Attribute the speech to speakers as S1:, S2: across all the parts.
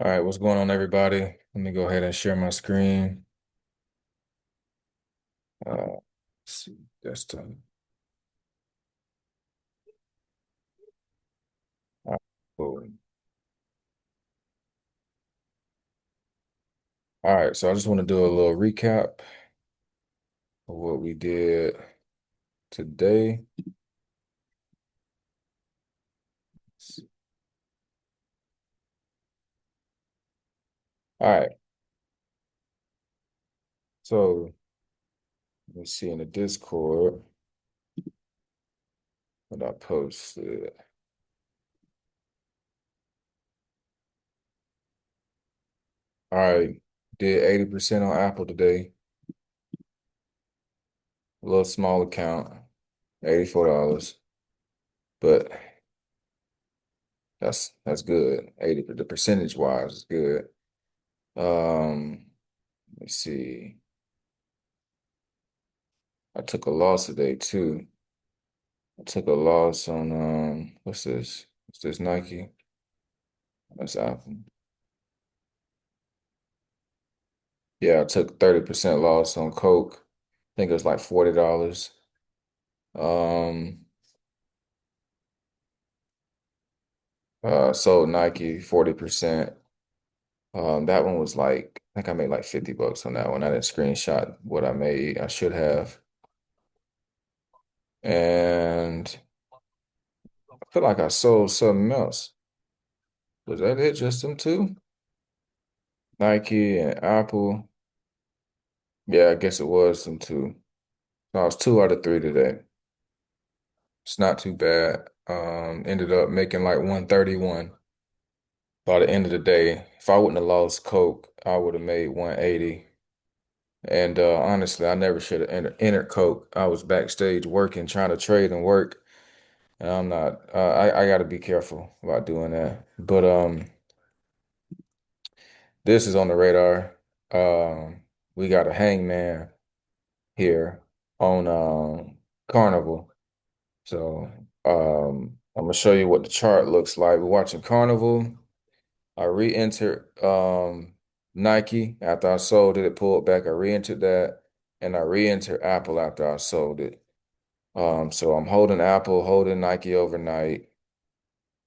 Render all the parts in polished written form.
S1: All right, what's going on, everybody? Let me go ahead and share my screen. Let's see, desktop. All right, cool. All right, so I just want to do a little recap of what we did today. All right, so let me see in the Discord what I posted. All right, did 80% on Apple today. A little small account, $84, but that's good. 80, the percentage wise is good. Um, let's see. I took a loss today too. I took a loss on what's this? What's this Nike? That's Apple. Yeah, I took 30% loss on Coke. I think it was like $40. Um sold Nike 40%. That one was like I think I made like $50 on that one. I didn't screenshot what I made. I should have. And I feel like I sold something else. Was that it? Just them two? Nike and Apple. Yeah, I guess it was them two. No, it's two out of three today. It's not too bad. Ended up making like 131 by the end of the day. If I wouldn't have lost Coke, I would have made 180. And honestly, I never should have entered Coke. I was backstage working, trying to trade and work, and I'm not. I got to be careful about doing that. But this is on the radar. We got a hangman here on Carnival. So I'm gonna show you what the chart looks like. We're watching Carnival. I re-entered Nike after I sold it. It pulled back. I re-entered that, and I re-entered Apple after I sold it. So I'm holding Apple, holding Nike overnight.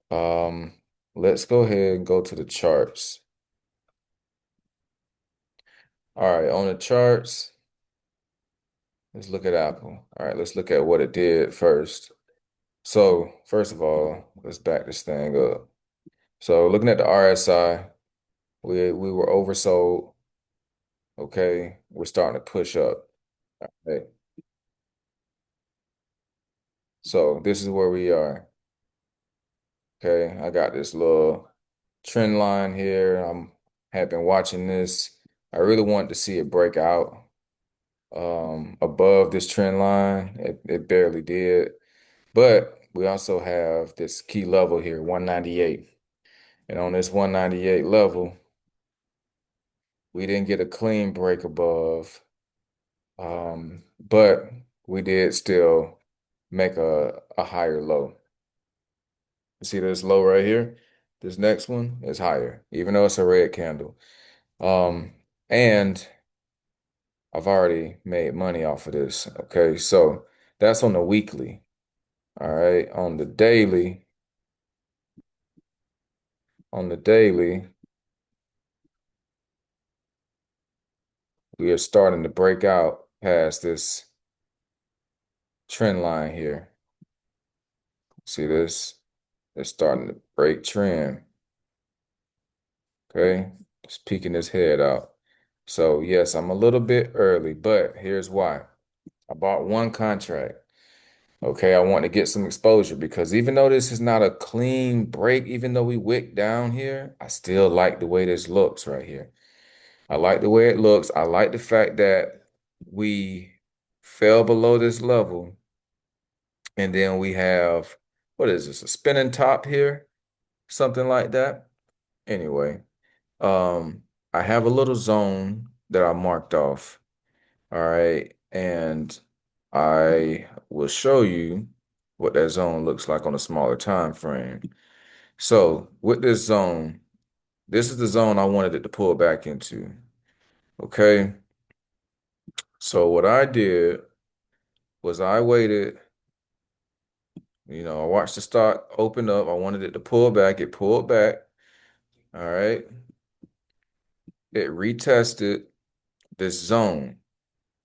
S1: Um, let's go ahead and go to the charts. All right, on the charts, let's look at Apple. All right, let's look at what it did first. So first of all, let's back this thing up. So looking at the RSI, we were oversold. Okay, we're starting to push up. Okay, so this is where we are. Okay, I got this little trend line here. Have been watching this. I really wanted to see it break out above this trend line. It barely did, but we also have this key level here, 198. And on this 198 level, we didn't get a clean break above. But we did still make a higher low. You see this low right here? This next one is higher, even though it's a red candle. Um, and I've already made money off of this. Okay, so that's on the weekly. All right, on the daily, we are starting to break out past this trend line here. See this? It's starting to break trend. Okay, it's peeking his head out. So yes, I'm a little bit early, but here's why. I bought one contract. Okay, I want to get some exposure because even though this is not a clean break, even though we wick down here, I still like the way this looks right here. I like the way it looks. I like the fact that we fell below this level and then we have, what is this, a spinning top here? Something like that. Anyway, I have a little zone that I marked off. All right. And I will show you what that zone looks like on a smaller time frame. So with this zone, This is the zone I wanted it to pull back into. Okay. So what I did was I waited, I watched the stock open up. I wanted it to pull back. It pulled back. All right. It retested this zone.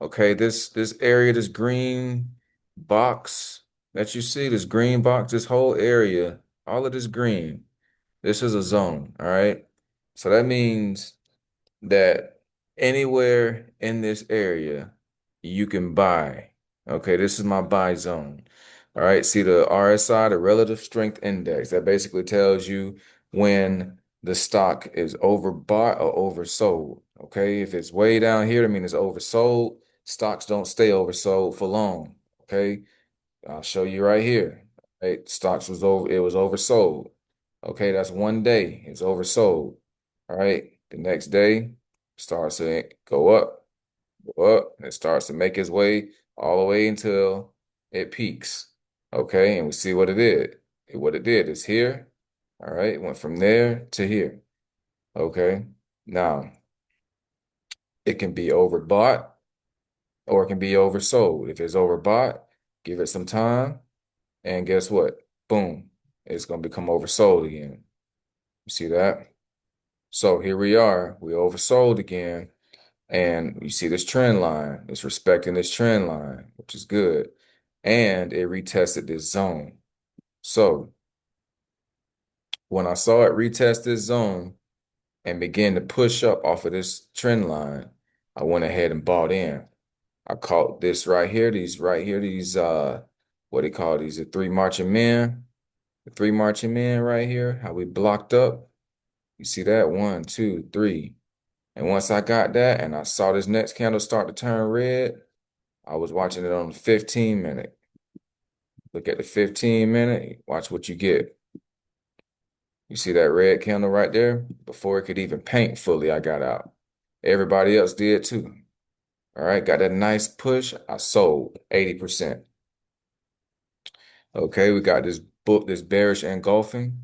S1: Okay, this area, this green box that you see, this green box, this whole area, all of this green, this is a zone. All right. So that means that anywhere in this area you can buy. Okay, this is my buy zone. All right, see the RSI, the relative strength index, that basically tells you when the stock is overbought or oversold. Okay, if it's way down here, I mean it's oversold. Stocks don't stay oversold for long. Okay, I'll show you right here. Right, stocks was over, it was oversold. Okay, that's one day, it's oversold. All right, the next day starts to go up, and it starts to make its way all the way until it peaks. Okay, and we see what it did. What it did is here. All right, it went from there to here. Okay, now it can be overbought or it can be oversold. If it's overbought, give it some time, and guess what? Boom, it's gonna become oversold again. You see that? So here we are. We oversold again. And you see this trend line. It's respecting this trend line, which is good. And it retested this zone. So when I saw it retest this zone and begin to push up off of this trend line, I went ahead and bought in. I caught this right here, these what they call these, the three marching men. The three marching men right here, how we blocked up. You see that? One, two, three. And once I got that and I saw this next candle start to turn red, I was watching it on the 15 minute. Look at the 15 minute, watch what you get. You see that red candle right there? Before it could even paint fully, I got out. Everybody else did too. All right, got that nice push. I sold 80%. Okay, we got this bearish engulfing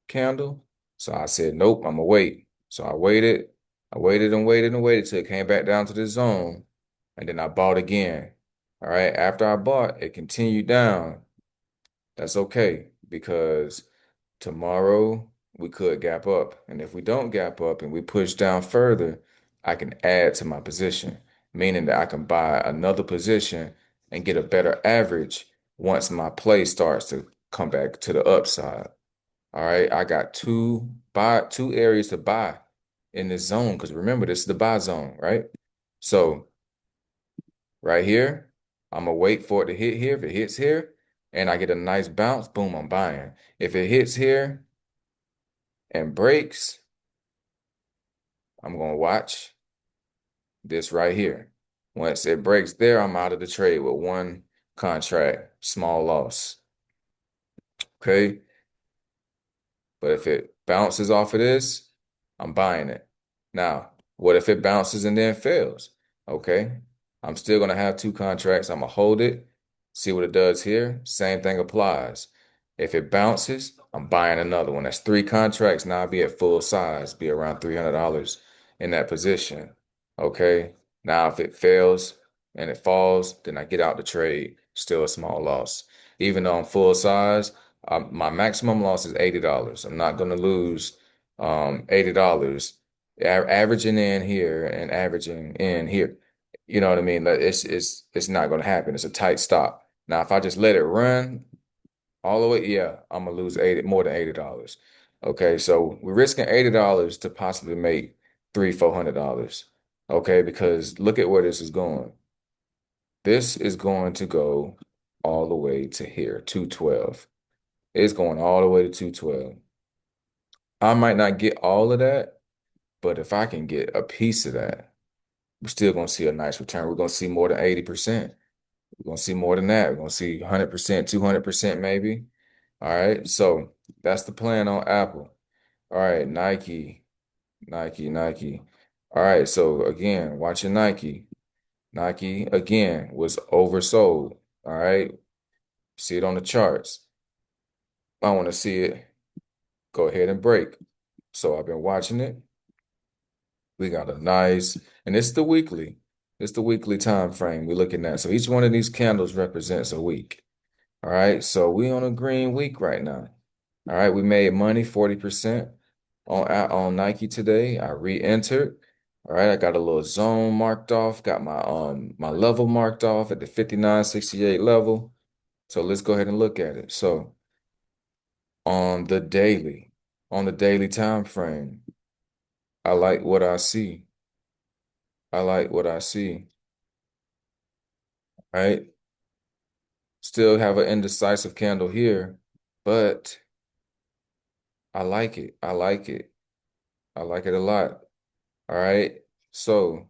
S1: candle. So I said, nope, I'm gonna wait. So I waited and waited and waited till it came back down to the zone. And then I bought again. All right, after I bought, it continued down. That's okay because tomorrow we could gap up. And if we don't gap up and we push down further, I can add to my position, meaning that I can buy another position and get a better average once my play starts to come back to the upside. All right, I got two areas to buy in this zone because remember, this is the buy zone, right? So right here, I'm gonna wait for it to hit here. If it hits here and I get a nice bounce, boom, I'm buying. If it hits here and breaks, I'm gonna watch this right here. Once it breaks there, I'm out of the trade with one contract, small loss. Okay. But if it bounces off of this, I'm buying it. Now, what if it bounces and then fails? Okay. I'm still going to have two contracts. I'm going to hold it, see what it does here. Same thing applies. If it bounces, I'm buying another one. That's three contracts. Now I'll be at full size, be around $300 in that position. Okay. Now, if it fails and it falls, then I get out the trade. Still a small loss. Even though I'm full size, my maximum loss is $80. I'm not going to lose $80. Averaging in here and averaging in here. You know what I mean? Like it's not going to happen. It's a tight stop. Now, if I just let it run all the way, yeah, I'm gonna lose more than $80. Okay, so we're risking $80 to possibly make $400. Okay, because look at where this is going. This is going to go all the way to here, 212. It's going all the way to 212. I might not get all of that, but if I can get a piece of that, we're still going to see a nice return. We're going to see more than 80%. We're going to see more than that. We're going to see 100%, 200% maybe. All right. So that's the plan on Apple. All right. Nike, Nike, Nike. All right. So again, watching Nike. Nike again was oversold. All right. See it on the charts. I want to see it go ahead and break. So I've been watching it. We got a nice, and it's the weekly. It's the weekly time frame we're looking at. So each one of these candles represents a week. All right. So we on a green week right now. All right. We made money 40% on Nike today. I re-entered. All right. I got a little zone marked off. Got my level marked off at the 59.68 level. So let's go ahead and look at it. So on the daily, on the daily time frame, I like what I see. I like what I see. Right. Still have an indecisive candle here, but I like it. I like it. I like it a lot. All right. So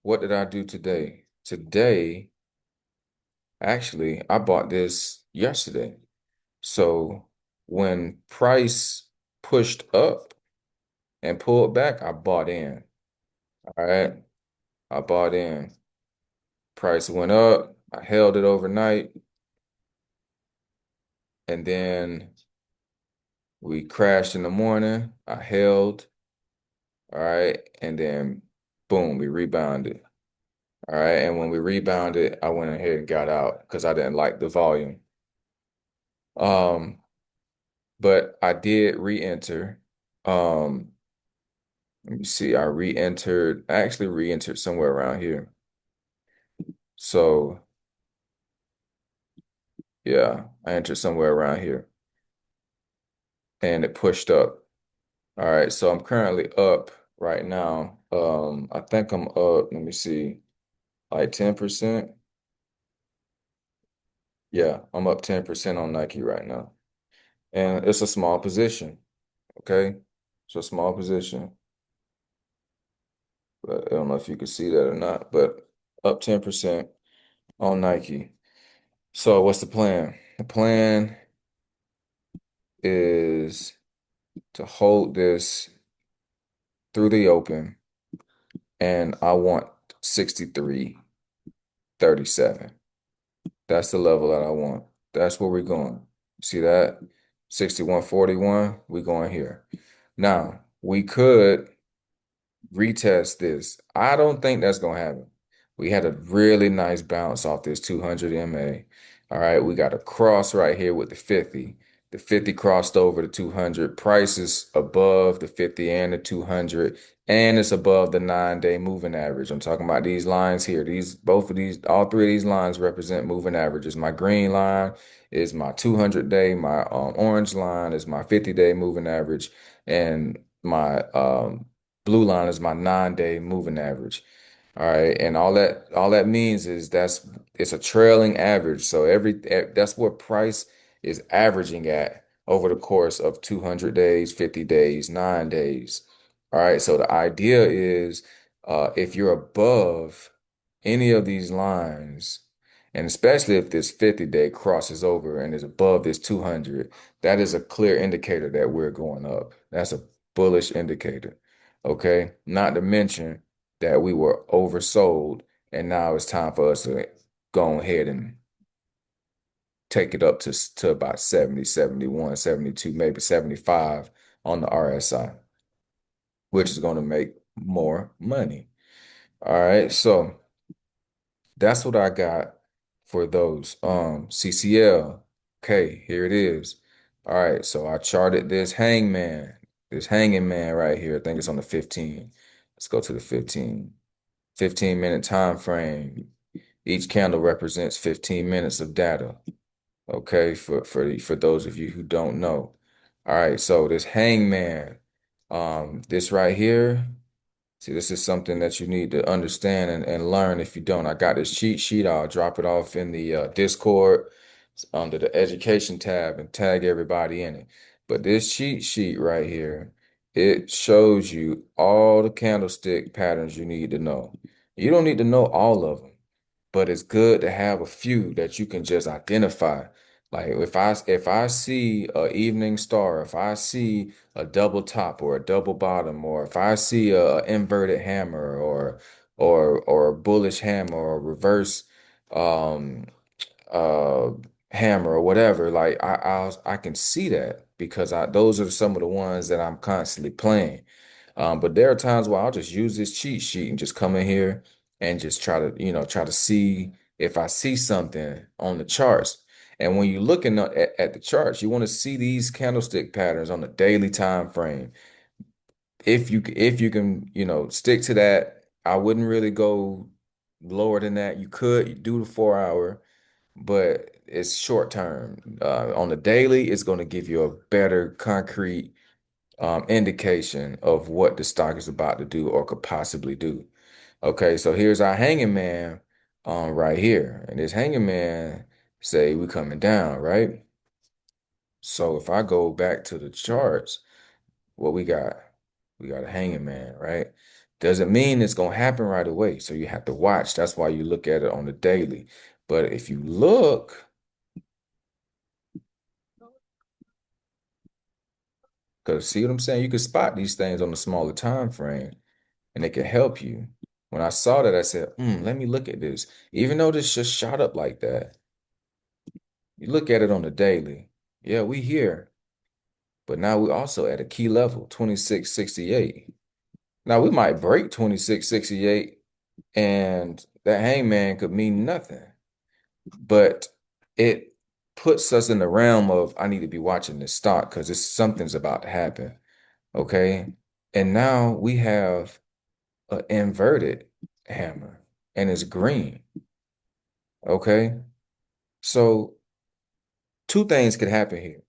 S1: what did I do today? Today, actually, I bought this yesterday. So when price pushed up and pulled back, I bought in. All right. I bought in. Price went up. I held it overnight. And then we crashed in the morning. I held. All right. And then boom, we rebounded. All right. And when we rebounded, I went ahead and got out because I didn't like the volume. Um, but I did re-enter. Um, Let me see. I actually re-entered somewhere around here. So yeah, I entered somewhere around here and it pushed up. All right. So I'm currently up right now. I think I'm up, let me see, like 10%. Yeah, I'm up 10% on Nike right now. And it's a small position. Okay. It's a small position. But I don't know if you can see that or not, but up 10% on Nike. So what's the plan? The plan is to hold this through the open, and I want 63.37. That's the level that I want. That's where we're going. See that? 61.41, we're going here. Now, we could retest this. I don't think that's gonna happen. We had a really nice bounce off this 200 MA. All right, we got a cross right here with the 50. The 50 crossed over the 200. Price is above the 50 and the 200, and it's above the 9-day moving average. I'm talking about these lines here. All three of these lines represent moving averages. My green line is my 200-day. My orange line is my 50-day moving average, and my blue line is my 9-day moving average. All right. And all that means is it's a trailing average. So that's what price is averaging at over the course of 200 days, 50 days, 9 days. All right. So the idea is if you're above any of these lines, and especially if this 50-day crosses over and is above this 200, that is a clear indicator that we're going up. That's a bullish indicator. Okay. Not to mention that we were oversold, and now it's time for us to go ahead and take it up to about 70, 71, 72, maybe 75 on the RSI, which is going to make more money. All right. So that's what I got for those. CCL. Okay, here it is. All right, so I charted this hanging man right here. I think it's on the 15. Let's go to the 15. 15-minute time frame. Each candle represents 15 minutes of data. Okay, for those of you who don't know. All right, so this hangman, this right here. See, this is something that you need to understand and learn if you don't. I got this cheat sheet. I'll drop it off in the Discord under the education tab and tag everybody in it. But this cheat sheet right here, it shows you all the candlestick patterns you need to know. You don't need to know all of them, but it's good to have a few that you can just identify. Like if I see a evening star, if I see a double top or a double bottom, or if I see a inverted hammer or a bullish hammer or reverse um uh hammer or whatever. Like I can see that because I those are some of the ones that I'm constantly playing. But there are times where I'll just use this cheat sheet and just come in here and just try to see if I see something on the charts. And when you're looking at the charts, you want to see these candlestick patterns on the daily time frame. If you can, stick to that, I wouldn't really go lower than that. You could do the 4 hour, but it's short term. On the daily, it's going to give you a better concrete indication of what the stock is about to do or could possibly do. Okay, so here's our hanging man right here. And this hanging man say we coming down, right? So if I go back to the charts, what we got? We got a hanging man, right? Doesn't mean it's gonna happen right away. So you have to watch. That's why you look at it on the daily. But if you look, because see what I'm saying? You can spot these things on the smaller time frame and it can help you. When I saw that, I said, let me look at this. Even though this just shot up like that, you look at it on the daily. Yeah, we here, but now we also at a key level, 2668. Now we might break 2668 and that hangman could mean nothing, but it puts us in the realm of I need to be watching this stock because it's something's about to happen. Okay. And now we have an inverted hammer and it's green. Okay. So two things could happen here.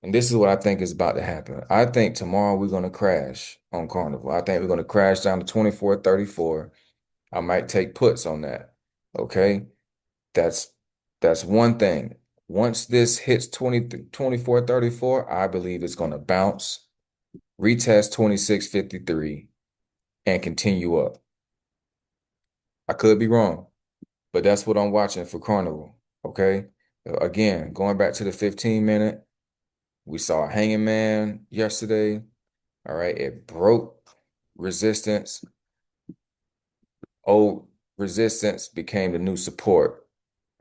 S1: And this is what I think is about to happen. I think tomorrow we're going to crash on Carnival. I think we're going to crash down to 24.34. I might take puts on that. Okay. That's that's one thing. Once this hits 24.34, I believe it's going to bounce, retest 26.53, and continue up. I could be wrong, but that's what I'm watching for Carnival. Okay. Again, going back to the 15-minute, we saw a hanging man yesterday. All right. It broke resistance. Old resistance became the new support.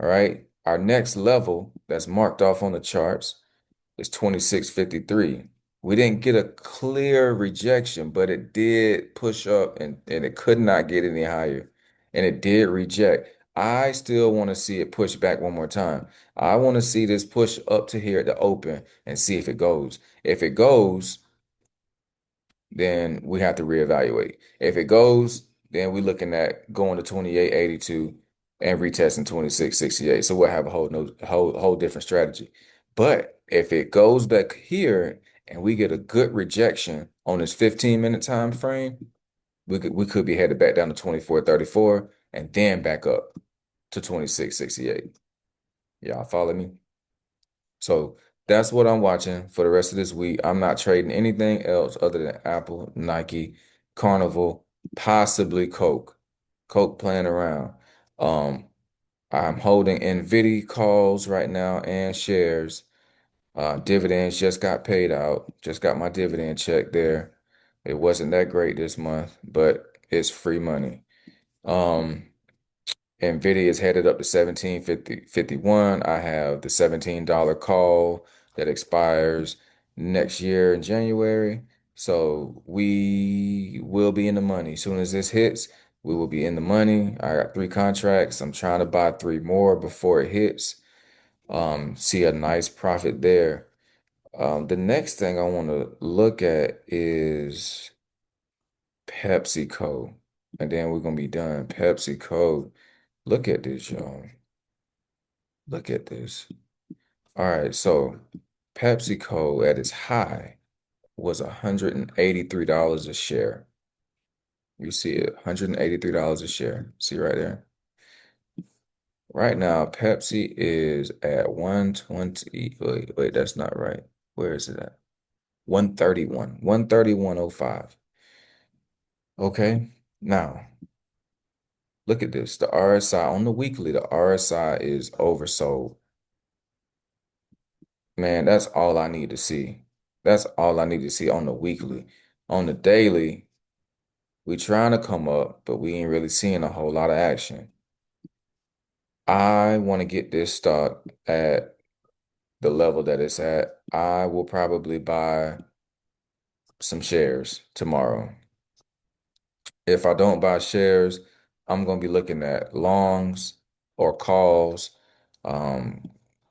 S1: All right. Our next level that's marked off on the charts is 26.53. We didn't get a clear rejection, but it did push up and it could not get any higher. And it did reject. I still want to see it push back one more time. I want to see this push up to here at the open and see if it goes. If it goes, then we have to reevaluate. If it goes, then we're looking at going to 28.82 and retesting 26.68. So we'll have a whole different strategy. But if it goes back here and we get a good rejection on this 15-minute time frame, we could be headed back down to 24.34 and then back up to 26.68. Y'all follow me? So that's what I'm watching for the rest of this week. I'm not trading anything else other than Apple, Nike, Carnival, possibly Coke. Coke playing around. Um, I'm holding NVIDIA calls right now and shares. Dividends just got paid out. Just got my dividend check there. It wasn't that great this month, but it's free money. Um, NVIDIA is headed up to 17.51. I have the $17 call that expires next year in January. So we will be in the money. As soon as this hits, we will be in the money. I got 3 contracts. I'm trying to buy 3 more before it hits. See a nice profit there. The next thing I want to look at is PepsiCo. And then we're gonna be done. PepsiCo. Look at this, y'all. Look at this. All right, so PepsiCo at its high was $183 a share. You see it, $183 a share. See right there. Right now, Pepsi is at 120. Wait, that's not right. Where is it at? 131. 131.05. Okay. Now, look at this. The RSI on the weekly, the RSI is oversold. Man, that's all I need to see. That's all I need to see on the weekly. On the daily, we trying to come up, but we ain't really seeing a whole lot of action. I want to get this stock at the level that it's at. I will probably buy some shares tomorrow. If I don't buy shares, I'm going to be looking at longs or calls, um,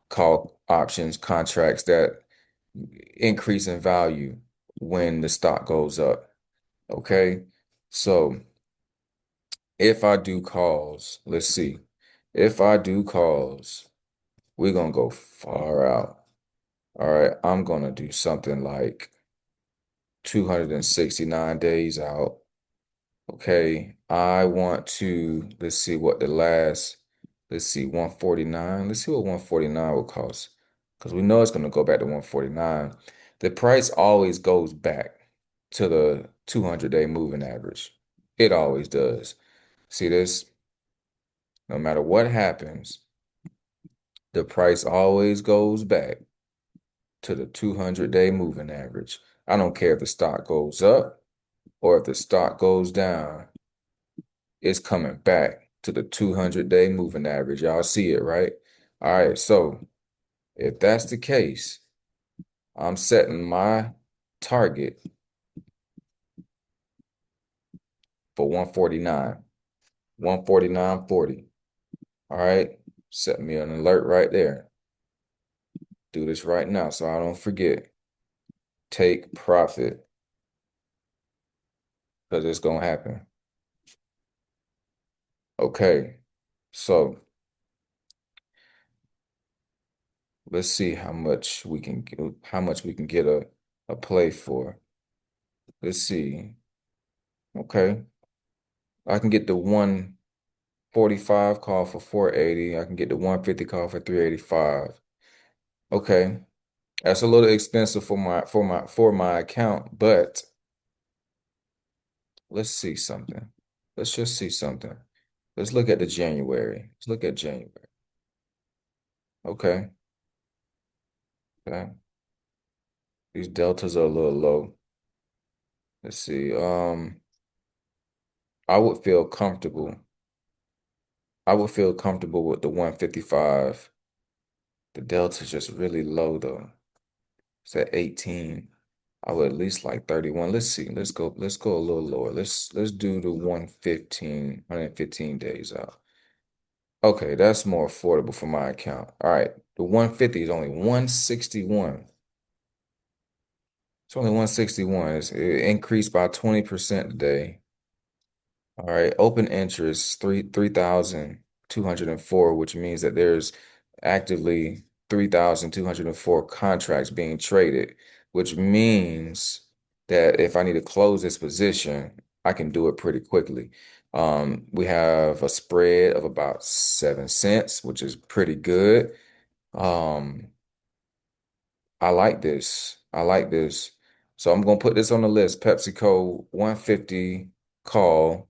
S1: call options, contracts that increase in value when the stock goes up. Okay. So if I do calls, let's see. If I do calls, we're going to go far out. All right. I'm going to do something like 269 days out. Okay, I want to, let's see what the last, let's see, 149. Let's see what 149 will cost. Because we know it's going to go back to 149. The price always goes back to the 200-day moving average. It always does. See this? No matter what happens, the price always goes back to the 200-day moving average. I don't care if the stock goes up or if the stock goes down. It's coming back to the 200-day moving average. Y'all see it, right? All right, so if that's the case, I'm setting my target for 149, 149.40. All right, set me an alert right there. Do this right now so I don't forget. Take profit because it's going to happen. Okay, so let's see how much we can get a play for. Let's see. Okay, I can get the 145 call for 480. I can get the 150 call for 385. Okay. That's a little expensive for my account, but let's see something. Let's just see something. Let's look at the January. Let's look at January. Okay. Okay. These deltas are a little low. Let's see. I would feel comfortable. I would feel comfortable with the 155. The delta's just really low though. It's at 18. I would at least like 31. Let's see. Let's go a little lower. Let's do the 115 days out. Okay, that's more affordable for my account. All right. The 150 is only 161. It's only 161. It increased by 20% today. All right, open interest 3,204, which means that there's actively 3,204 contracts being traded, which means that if I need to close this position, I can do it pretty quickly. We have a spread of about 7 cents, which is pretty good. Um, I like this. I like this. So I'm gonna put this on the list. PepsiCo 150 call.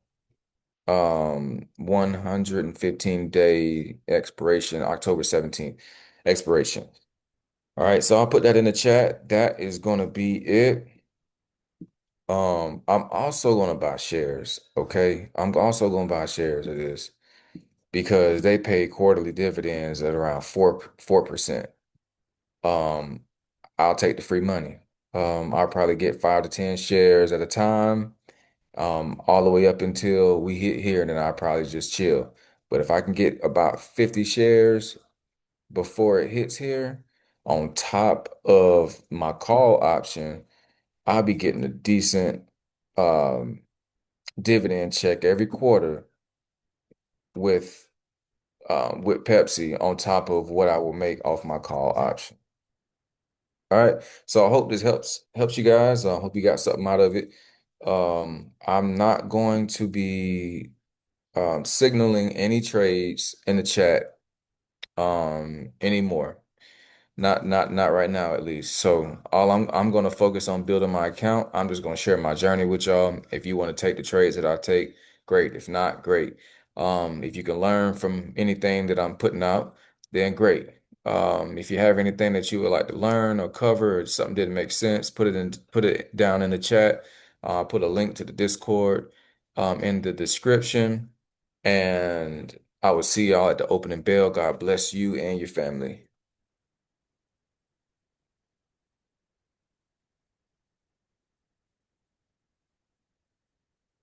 S1: 115-day expiration, October 17th expiration. All right, so I'll put that in the chat. That is gonna be it. I'm also gonna buy shares, okay? I'm also gonna buy shares of this because they pay quarterly dividends at around 4%. Um, I'll take the free money. I'll probably get 5 to 10 shares at a time. All the way up until we hit here, and then I'll probably just chill. But if I can get about 50 shares before it hits here, on top of my call option, I'll be getting a decent um, dividend check every quarter with with Pepsi on top of what I will make off my call option. All right. So I hope this helps you guys. I hope you got something out of it. I'm not going to be signaling any trades in the chat anymore. Not right now at least. So all I'm gonna focus on building my account. I'm just gonna share my journey with y'all. If you want to take the trades that I take, great. If not, great. If you can learn from anything that I'm putting out, then great. If you have anything that you would like to learn or cover or something didn't make sense, put it down in the chat. Put a link to the Discord in the description. And I will see y'all at the opening bell. God bless you and your family.